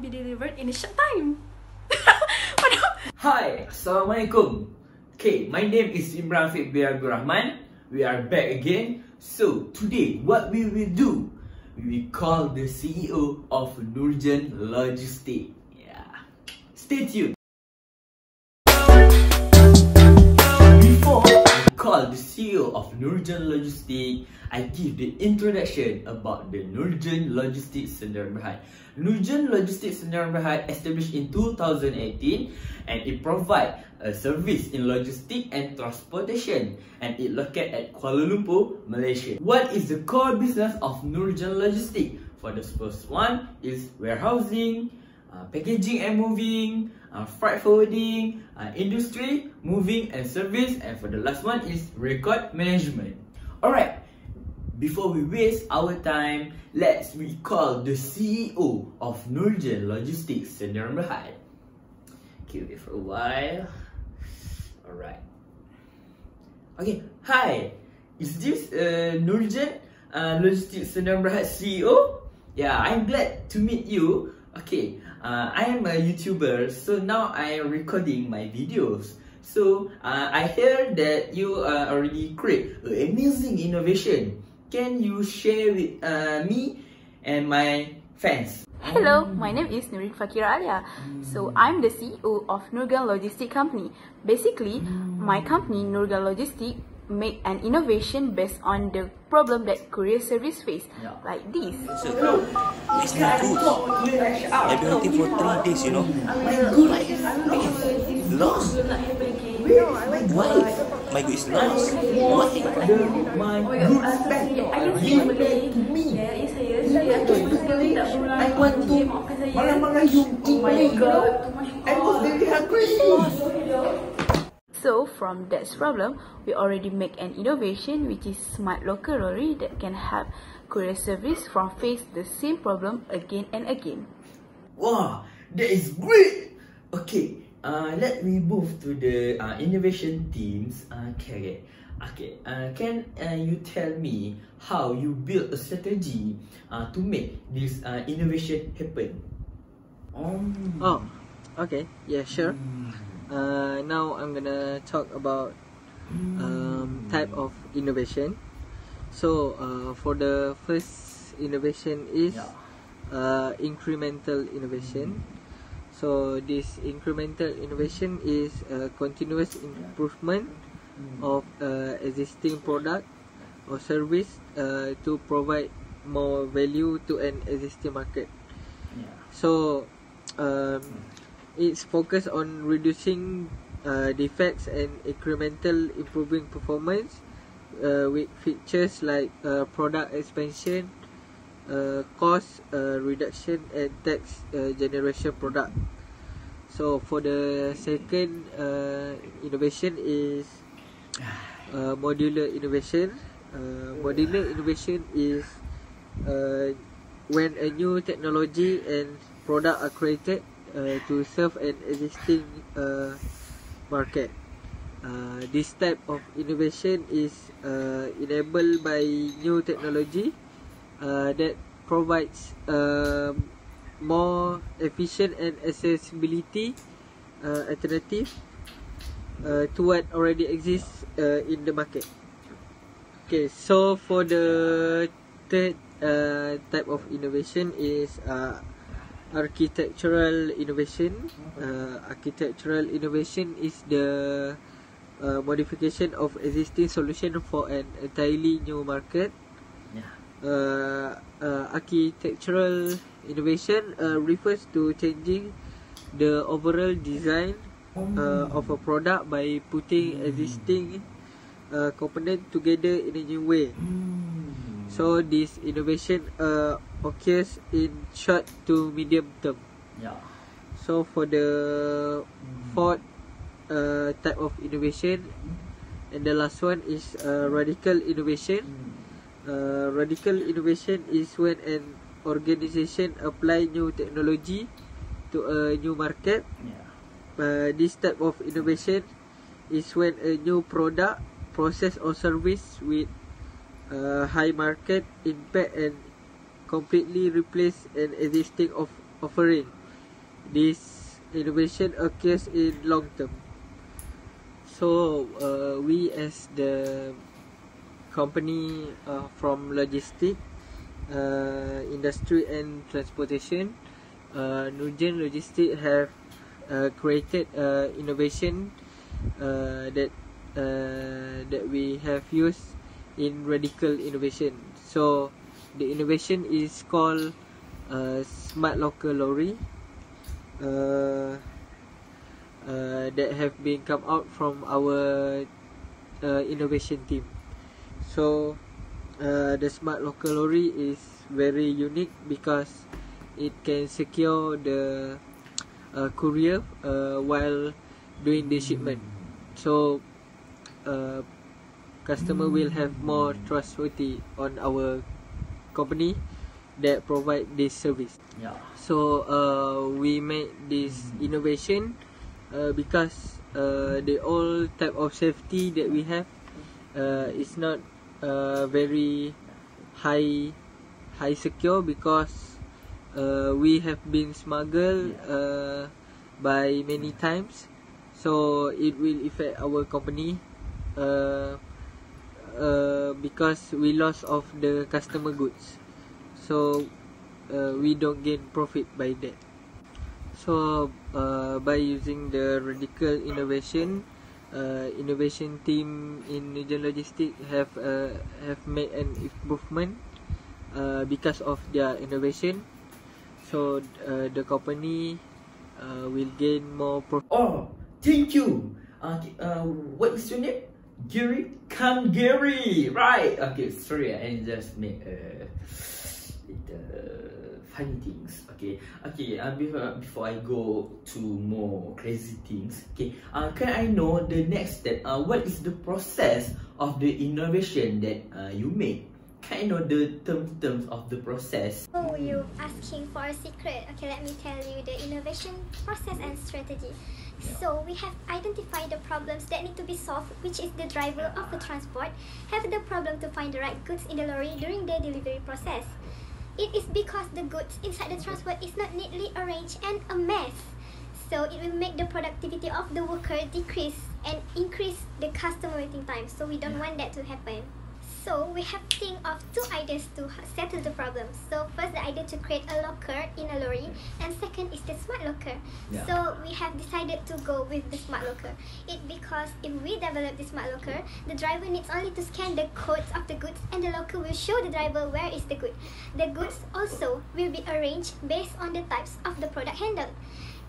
be delivered in a short time. Hi, Assalamualaikum. Okay, my name is Imran Fiqbiar Rahman. We are back again. So today, what we will do? We will call the CEO of Nurgen Logistic. Yeah, stay tuned. Before I call the CEO of Nurgen Logistic, I give the introduction about the Nurgen Logistic Sdn Bhd. Nurgen Logistic Sdn Bhd established in 2018 and it provides a service in logistics and transportation, and it located at Kuala Lumpur, Malaysia. What is the core business of Nurgen Logistic? For the first one is warehousing, packaging and moving, freight forwarding, industry, moving and service, and for the last one is record management. Alright, before we waste our time, let's recall the CEO of Nurgen Logistics Sdn Bhd. Okay, wait for a while. Alright. Okay, hi. Is this Nurgen Logistics Sdn Bhd CEO? Yeah, I'm glad to meet you. Okay, I am a YouTuber, so now I am recording my videos. So I heard that you already create an amazing innovation. Can you share with me and my fans? Hello, my name is Nurgen Alia. So I'm the CEO of Nurgen Logistic Company. Basically, my company Nurgen Logistic make an innovation based on the problem that courier service face, like this. It's not good. I've been waiting for 3 days, you know. Lost. Why? My good is lost. Why? My goods back. Give back to me. I want to marah-marah I was very hungry. So from that problem, we already make an innovation which is smart local lorry that can help courier service from face the same problem again and again. Wow, that is great. Okay, let me move to the innovation teams. Okay, can you tell me how you build a strategy to make this innovation happen? Oh, okay, yeah, sure. Now I'm gonna talk about type of innovation. So for the first innovation is incremental innovation. So this incremental innovation is continuous improvement of existing product or service to provide more value to an existing market. So it's focused on reducing defects and incremental improving performance with features like product expansion, cost reduction and tax generation product. So for the second innovation is modular innovation. Modular innovation is when a new technology and product are created to serve an existing market. This type of innovation is enabled by new technology that provides more efficient and accessibility alternative to what already exists in the market. Okay, so for the third type of innovation is architectural innovation. Architectural innovation is the modification of existing solution for an entirely new market. Architectural innovation refers to changing the overall design of a product by putting existing component together in a new way. So this innovation occurs in short to medium term. So for the fourth type of innovation, and the last one is radical innovation. Radical innovation is when an organization apply new technology to a new market. This type of innovation is when a new product, process or service with high market impact and completely replace an existing offering. this innovation occurs in long term. So we as the company from logistic, industry and transportation, Nurgen Logistic have created innovation that we have used in radical innovation. So the innovation is called smart locker lorry that have been come out from our innovation team. So the smart locker lorry is very unique because it can secure the courier while doing the shipment. So customer will have more trustworthy on our company that provide this service. Yeah. So we made this innovation because the all type of safety that we have is not very high secure, because we have been smuggled by many times, so it will affect our company because we lost of the customer goods, so we don't gain profit by that. So by using the radical innovation, innovation team in Nurgen Logistic have made an improvement because of their innovation. So the company will gain more profit. Oh, thank you. What is your name? Gary? Gary, right? Okay, sorry, I just make funny things. Okay. Before I go to more crazy things, okay, can I know the next step? What is the process of the innovation that you make? Can I know the terms of the process? Oh, you asking for a secret? Okay, let me tell you the innovation process and strategy. So we have identified the problems that need to be solved, which is the driver of the transport have the problem to find the right goods in the lorry during the delivery process. It is because the goods inside the transport is not neatly arranged and a mess. So it will make the productivity of the worker decrease and increase the customer waiting time. So we don't want that to happen. So we have think of two ideas to settle the problem. So first, the idea to create a locker in a lorry, and second is the smart locker. Yeah. So we have decided to go with the smart locker. It because if we develop the smart locker, the driver needs only to scan the codes of the goods, and the locker will show the driver where is the good. The goods also will be arranged based on the types of the product handled.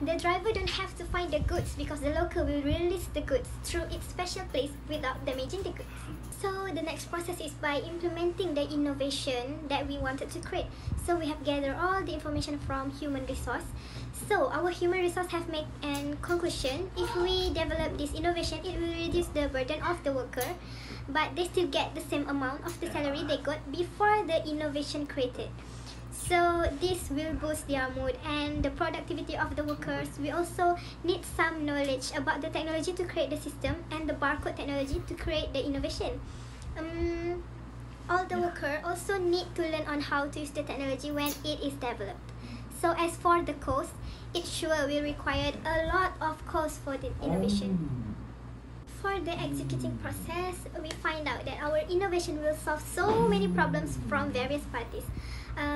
The driver don't have to find the goods because the locker will release the goods through its special place without damaging the goods. So the next process is by implementing the innovation that we wanted to create. So we have gathered all the information from human resource. So our human resource have made an conclusion. If we develop this innovation, it will reduce the burden of the worker, but they still get the same amount of the salary they got before the innovation created. So this will boost their mood and the productivity of the workers. We also need some knowledge about the technology to create the system and the barcode technology to create the innovation. All the workers also need to learn on how to use the technology when it is developed. So as for the cost, it sure will require a lot of cost for the innovation. For the executing process, we find out that our innovation will solve so many problems from various parties.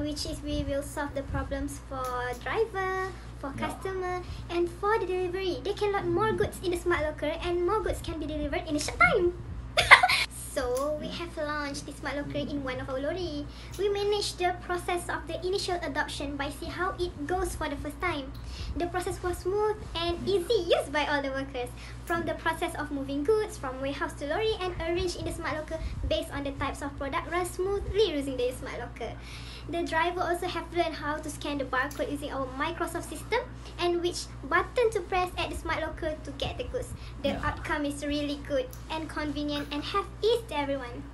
Which is we will solve the problems for driver, for customer, and for the delivery. They can load more goods in the smart locker and more goods can be delivered in a short time. So we have launched the smart locker in one of our lorry. We managed the process of the initial adoption by see how it goes for the first time. The process was smooth and easy used by all the workers. From the process of moving goods from warehouse to lorry and arranged in the smart locker based on the types of product runs smoothly using the smart locker. The driver also have learned how to scan the barcode using our Microsoft system and which button to press at the smart locker to get the goods. The outcome is really good and convenient and have ease to everyone.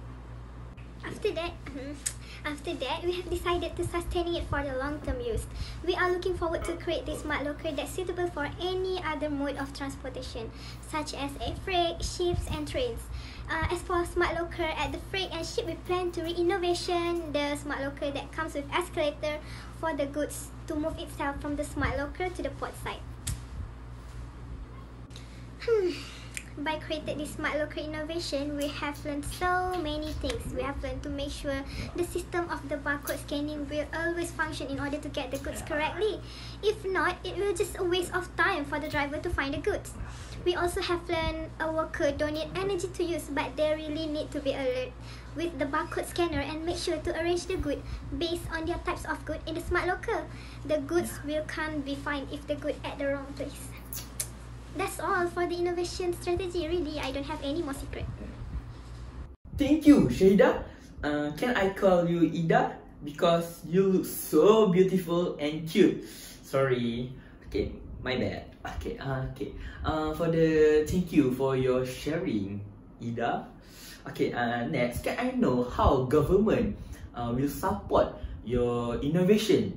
After that, we have decided to sustain it for the long-term use. We are looking forward to create this smart locker that's suitable for any other mode of transportation, such as a freight, ships, and trains. As for smart locker at the freight and ship, we plan to re-innovation the smart locker that comes with escalator for the goods to move itself from the smart locker to the port side. By creating this smart locker innovation, we have learned so many things. We have learned to make sure the system of the barcode scanning will always function in order to get the goods correctly. If not, it will just a waste of time for the driver to find the goods. We also have learned a worker don't need energy to use, but they really need to be alert with the barcode scanner and make sure to arrange the good based on their types of good in the smart locker. The goods can't be found if the good at the wrong place. That's all for the innovation strategy. Really, I don't have any more secret. Thank you, Shahida. Can I call you Ida? Because you look so beautiful and cute. Sorry. Okay, my bad. Okay. Thank you for your sharing, Ida. Okay. Next, can I know how government will support your innovation?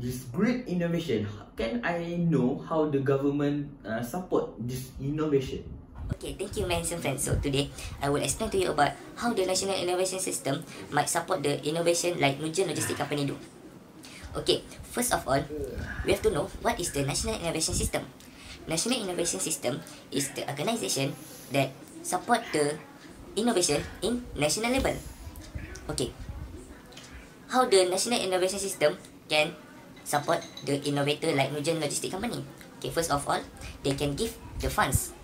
This great innovation. Can I know how the government support this innovation? Okay, thank you, my handsome friends. So today, I will explain to you about how the National Innovation System might support the innovation like Nurgen Logistic Company do. Okay, first of all, we have to know what is the National Innovation System. National Innovation System is the organization that support the innovation in national level. Okay, how the National Innovation System can support the innovator like Nurgen Logistic Company. Okay, first of all, they can give the funds.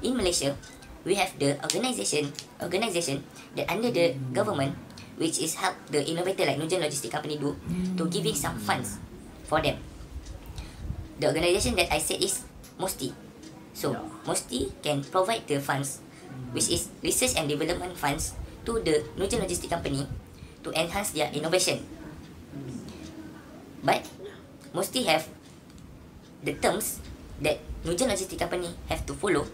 In Malaysia, we have the organization that under the government, which is help the innovator like Nurgen Logistic Company do to giving some funds for them. The organization that I said is MOSTI. So MOSTI can provide the funds, which is research and development funds, to the Nurgen Logistic Company to enhance their innovation. But mostly have the terms that Nurgen Logistic Company have to follow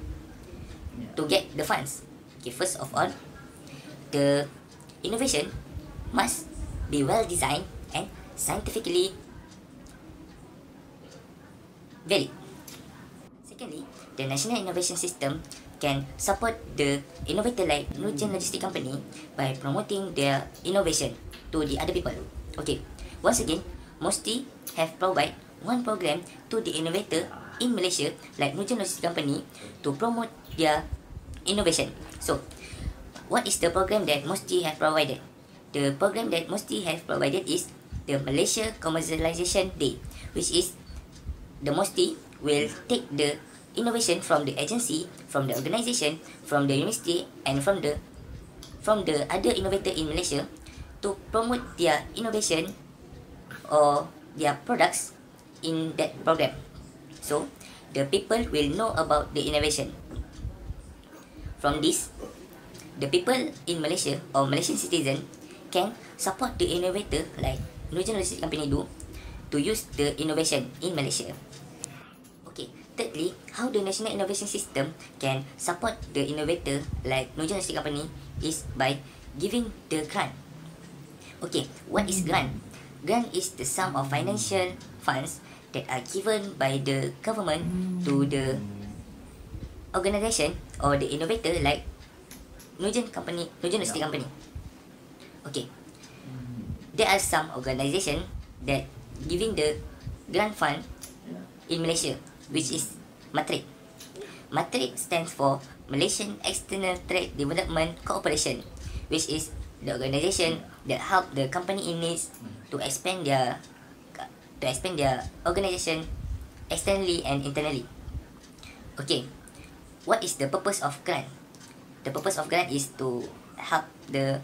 to get the funds. Okay, first of all, the innovation must be well designed and scientifically valid. Secondly, the National Innovation System can support the innovator like Nurgen Logistic Company by promoting their innovation to the other people. Okay, once again, MOSTI have provided one program to the innovator in Malaysia like Nurgen Logistic Company to promote their innovation. So, what is the program that MOSTI have provided? The program that MOSTI have provided is the Malaysia Commercialization Day, which is the MOSTI will take the innovation from the agency, from the organization, from the university, and from the other innovator in Malaysia to promote their innovation or their products in that program. So, the people will know about the innovation. From this, the people in Malaysia or Malaysian citizen can support the innovator like Nurgen Logistic Company do to use the innovation in Malaysia. Okay, thirdly, how the National Innovation System can support the innovator like Nurgen Logistic Company is by giving the grant. Okay, what is grant? Grant is the sum of financial funds that are given by the government to the organization or the innovator like Nurgen Logistic Company. Okay, there are some organization that giving the grant fund in Malaysia, which is MATRIC. MATRIC stands for Malaysian External Trade Development Corporation, which is the organization that help the company in needs to expand their organization externally and internally. Okay, what is the purpose of grant? The purpose of grant is to help the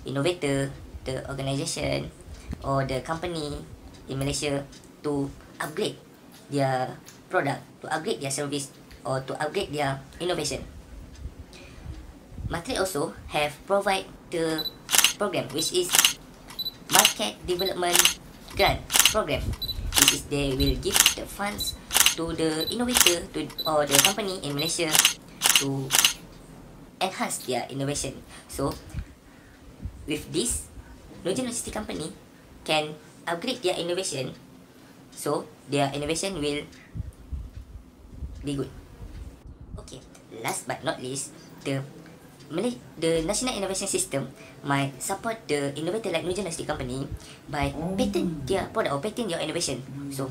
innovator, the organization, or the company in Malaysia to upgrade their product, to upgrade their service, or to upgrade their innovation. Matric also have provide the program, which is Market Development Grant Program, which is they will give the funds to the innovator or the company in Malaysia to enhance their innovation. So with this, Nurgen Logistic company can upgrade their innovation, so their innovation will be good. Okay, last but not least, the National Innovation System might support the innovator like Nurgen Logistic company by patent their product or patent their innovation. So,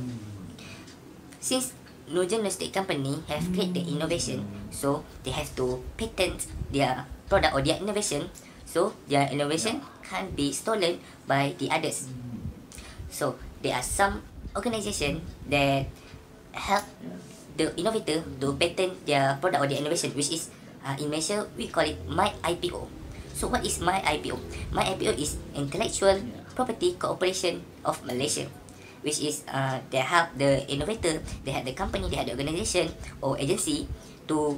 since Nurgen Logistic company have created the innovation, so they have to patent their product or their innovation, so their innovation can't be stolen by the others. So, there are some organization that help the innovator to patent their product or their innovation, which is in Malaysia we call it My IPO. So what is My IPO? My IPO is Intellectual Property Corporation of Malaysia, which is they help the innovator, they have the company, they have the organization or agency to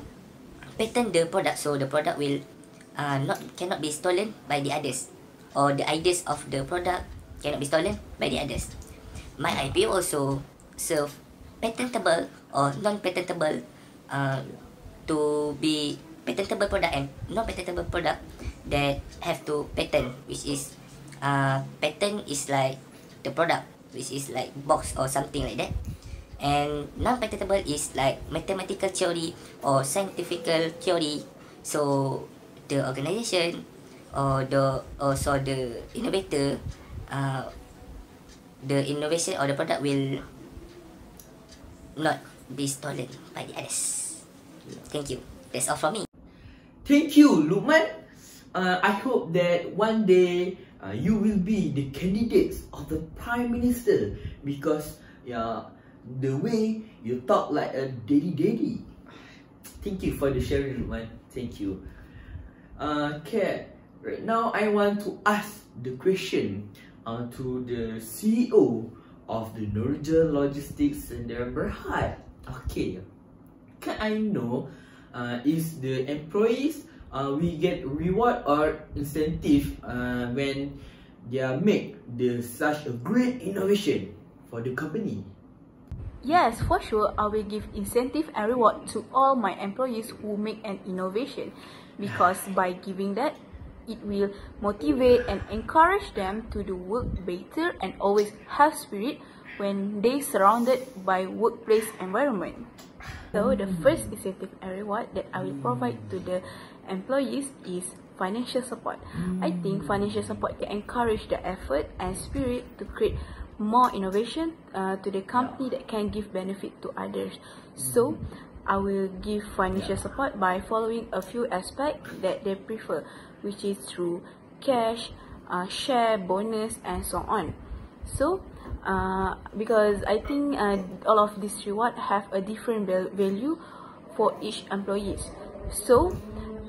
patent the product, so the product will cannot be stolen by the others, or the ideas of the product cannot be stolen by the others. My IPO also serve patentable or non-patentable to be patentable product and non-patentable product that have to patent, which is patent is like the product, which is like box or something like that, and non-patentable is like mathematical theory or scientific theory. So the organization or the innovator, the innovation or the product will not be stolen by the others. Thank you. That's all from me. Thank you, Lukman. I hope that one day you will be the candidates of the Prime Minister, because the way you talk like a daddy. Thank you for the sharing, Lukman. Thank you. Okay, right now I want to ask the question to the CEO of the Nurgen Logistics Sdn Bhd. Okay, can I know is the employees we get reward or incentive when they make such a great innovation for the company? Yes, for sure, I will give incentive and reward to all my employees who make an innovation, because by giving that, it will motivate and encourage them to do work better and always have spirit when they surrounded by workplace environment. So the first incentive and reward that I will provide to the employees is financial support. I think financial support can encourage the effort and spirit to create more innovation to the company that can give benefit to others. So I will give financial support by following a few aspects that they prefer, which is through cash, share, bonus, and so on. So because I think all of this reward have a different value for each employees. So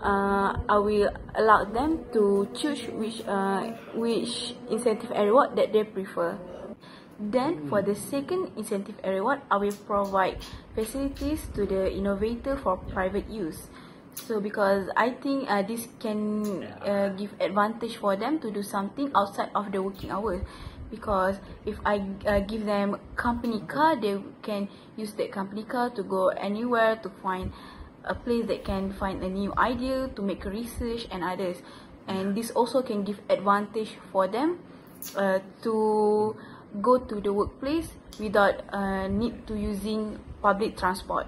I will allow them to choose which incentive and reward that they prefer. Then for the second incentive and reward, I will provide facilities to the innovator for private use. So because I think this can give advantage for them to do something outside of the working hours. Because if I give them company car, they can use that company car to go anywhere, to find a place that can find a new idea, to make research and others. And this also can give advantage for them to go to the workplace without need to using public transport.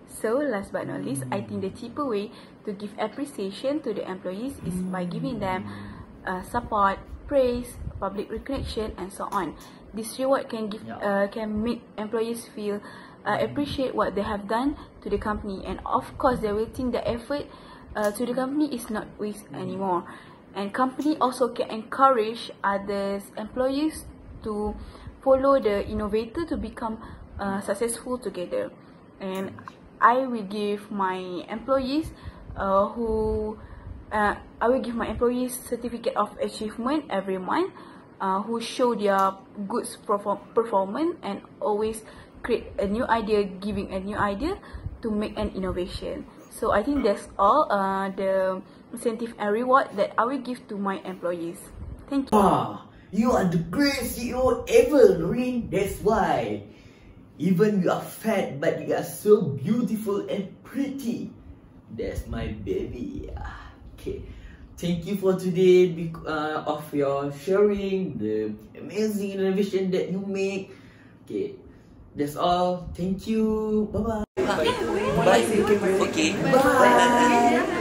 So last but not least, I think the cheaper way to give appreciation to the employees is by giving them support, praise, public recognition, and so on. This reward can give can make employees feel appreciate what they have done to the company, and of course they will think the effort to the company is not waste anymore. And company also can encourage others employees to follow the innovator to become successful together. And I will give my employees certificate of achievement every month, who show their good performance and always create a new idea, giving a new idea to make an innovation. So I think that's all the incentive and reward that I will give to my employees. Thank you. Wow, you are the great CEO ever, Nurgen. That's why. Even you are fat, but you are so beautiful and pretty. That's my baby. Okay. thank you for today of your sharing the amazing innovation that you make. Okay, that's all. Thank you. Bye bye. Bye. Okay. Bye.